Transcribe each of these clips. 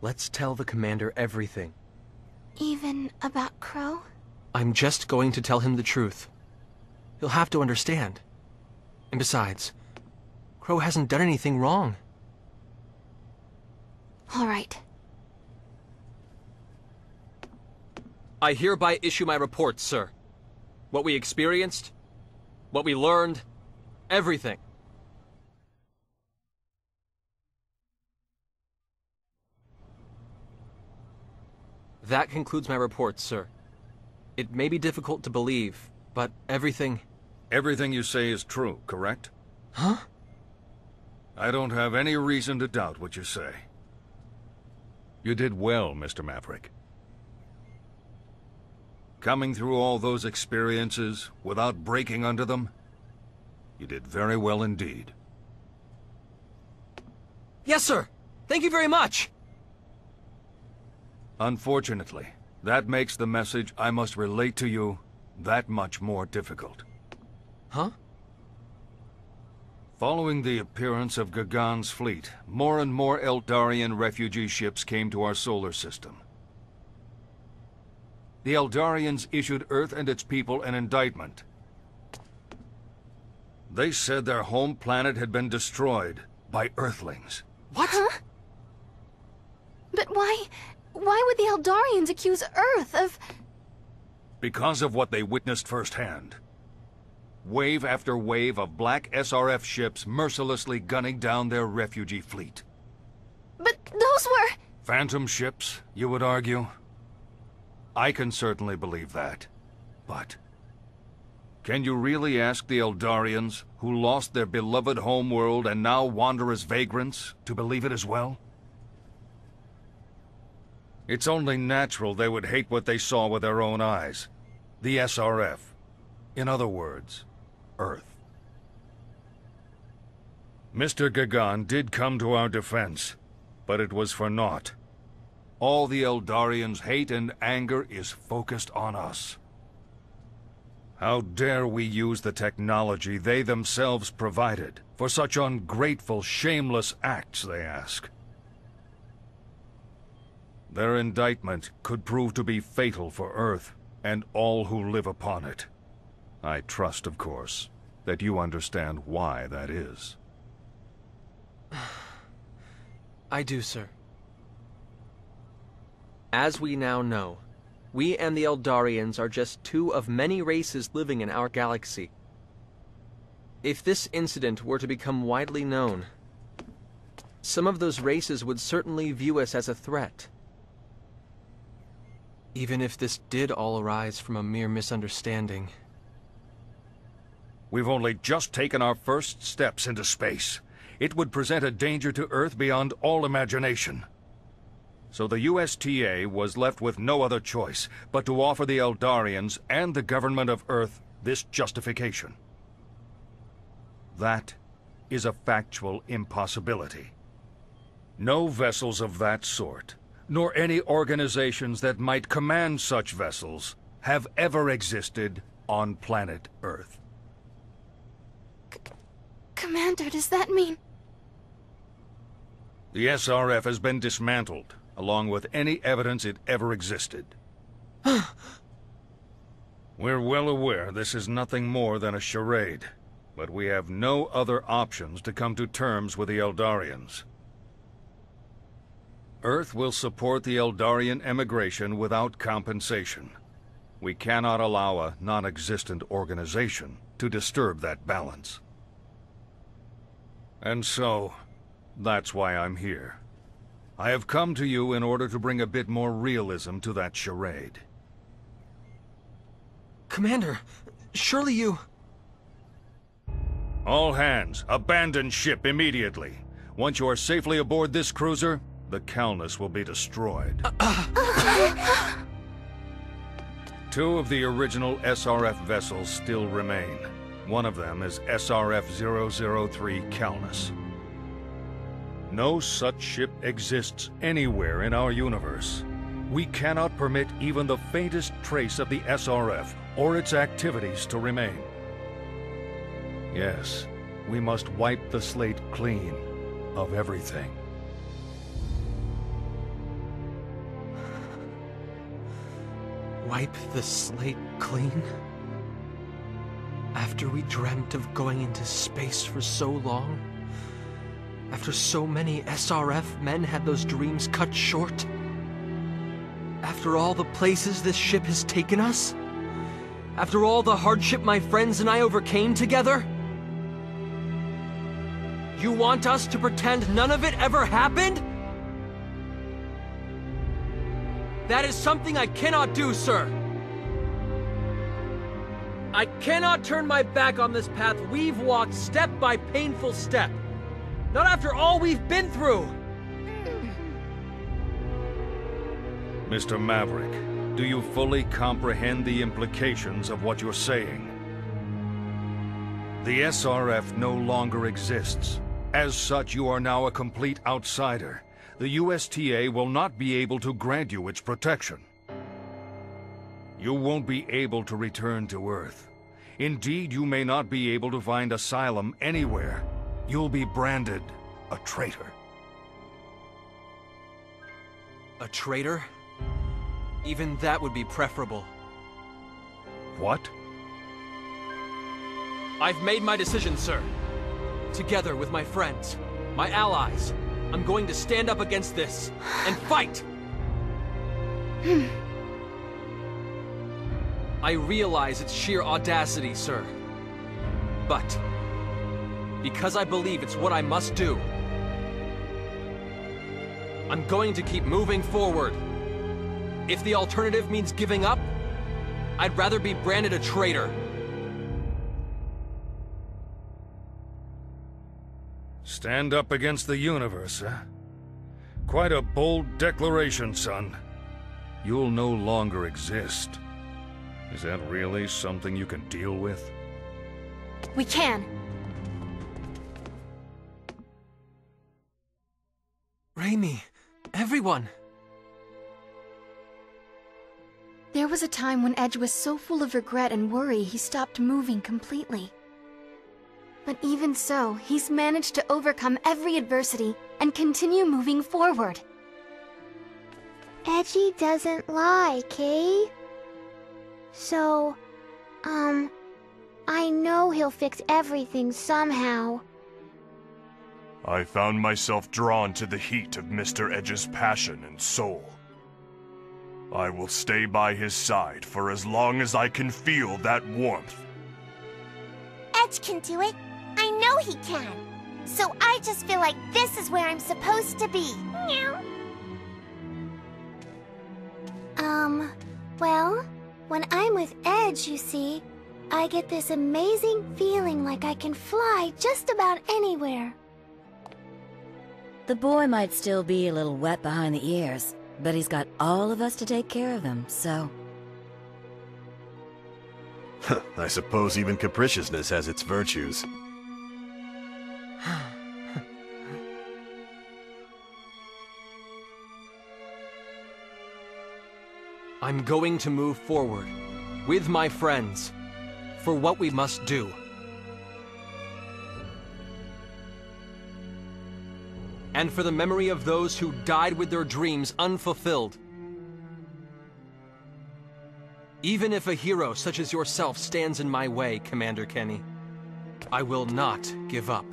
Let's tell the commander everything. Even about Crow? I'm just going to tell him the truth. He'll have to understand. And besides, Crow hasn't done anything wrong. All right. I hereby issue my report, sir. What we experienced, what we learned, everything. That concludes my report, sir. It may be difficult to believe, but everything... Everything you say is true, correct? Huh? I don't have any reason to doubt what you say. You did well, Mr. Maverick. Coming through all those experiences without breaking under them, you did very well indeed. Yes, sir! Thank you very much! Unfortunately, that makes the message I must relate to you that much more difficult. Huh? Following the appearance of Gagan's fleet, more and more Eldarian refugee ships came to our solar system. The Eldarians issued Earth and its people an indictment. They said their home planet had been destroyed by Earthlings. What? Huh? But why would the Eldarians accuse Earth of... Because of what they witnessed firsthand. Wave after wave of black SRF ships mercilessly gunning down their refugee fleet. But those were... Phantom ships, you would argue? I can certainly believe that. But... can you really ask the Eldarians, who lost their beloved homeworld and now wander as vagrants, to believe it as well? It's only natural they would hate what they saw with their own eyes. The SRF. In other words, Earth. Mr. Gagan did come to our defense, but it was for naught. All the Eldarians' hate and anger is focused on us. How dare we use the technology they themselves provided for such ungrateful, shameless acts, they ask. Their indictment could prove to be fatal for Earth and all who live upon it. I trust, of course, that you understand why that is. I do, sir. As we now know, we and the Eldarians are just two of many races living in our galaxy. If this incident were to become widely known, some of those races would certainly view us as a threat. Even if this did all arise from a mere misunderstanding. We've only just taken our first steps into space. It would present a danger to Earth beyond all imagination. So the USTA was left with no other choice but to offer the Eldarians and the government of Earth this justification. That is a factual impossibility. No vessels of that sort, nor any organizations that might command such vessels, have ever existed on planet Earth. Commander, does that mean... The SRF has been dismantled, along with any evidence it ever existed. We're well aware this is nothing more than a charade, but we have no other options to come to terms with the Eldarians. Earth will support the Eldarian emigration without compensation. We cannot allow a non-existent organization to disturb that balance. And so, that's why I'm here. I have come to you in order to bring a bit more realism to that charade. Commander, surely you... All hands, abandon ship immediately. Once you are safely aboard this cruiser, the Calnus will be destroyed. Two of the original SRF vessels still remain. One of them is SRF-003 Calnus. No such ship exists anywhere in our universe. We cannot permit even the faintest trace of the SRF or its activities to remain. Yes, we must wipe the slate clean of everything. Wipe the slate clean? After we dreamt of going into space for so long? After so many SRF men had those dreams cut short? After all the places this ship has taken us? After all the hardship my friends and I overcame together? You want us to pretend none of it ever happened? That is something I cannot do, sir. I cannot turn my back on this path we've walked step by painful step. Not after all we've been through. Mr. Maverick, do you fully comprehend the implications of what you're saying? The SRF no longer exists. As such, you are now a complete outsider. The USTA will not be able to grant you its protection. You won't be able to return to Earth. Indeed, you may not be able to find asylum anywhere. You'll be branded a traitor. A traitor? Even that would be preferable. What? I've made my decision, sir. Together with my friends, my allies, I'm going to stand up against this and fight! I realize it's sheer audacity, sir. But because I believe it's what I must do, I'm going to keep moving forward. If the alternative means giving up, I'd rather be branded a traitor. Stand up against the universe, huh? Quite a bold declaration, son. You'll no longer exist. Is that really something you can deal with? We can. Raimi, everyone. There was a time when Edge was so full of regret and worry he stopped moving completely. But even so, he's managed to overcome every adversity and continue moving forward. Edgy doesn't lie, Kay. So, I know he'll fix everything somehow. I found myself drawn to the heat of Mr. Edge's passion and soul. I will stay by his side for as long as I can feel that warmth. Edge can do it. I know he can. So I just feel like this is where I'm supposed to be. Meow. Well, when I'm with Edge, you see, I get this amazing feeling like I can fly just about anywhere. The boy might still be a little wet behind the ears, but he's got all of us to take care of him, so... I suppose even capriciousness has its virtues. I'm going to move forward, with my friends, for what we must do. And for the memory of those who died with their dreams unfulfilled. Even if a hero such as yourself stands in my way, Commander Kenny, I will not give up.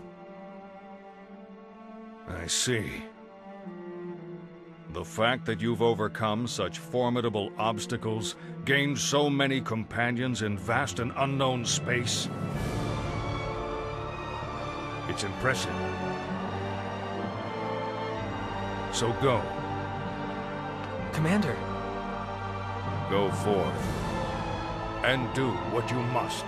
I see. The fact that you've overcome such formidable obstacles, gained so many companions in vast and unknown space, it's impressive. So go. Commander. Go forth. And do what you must.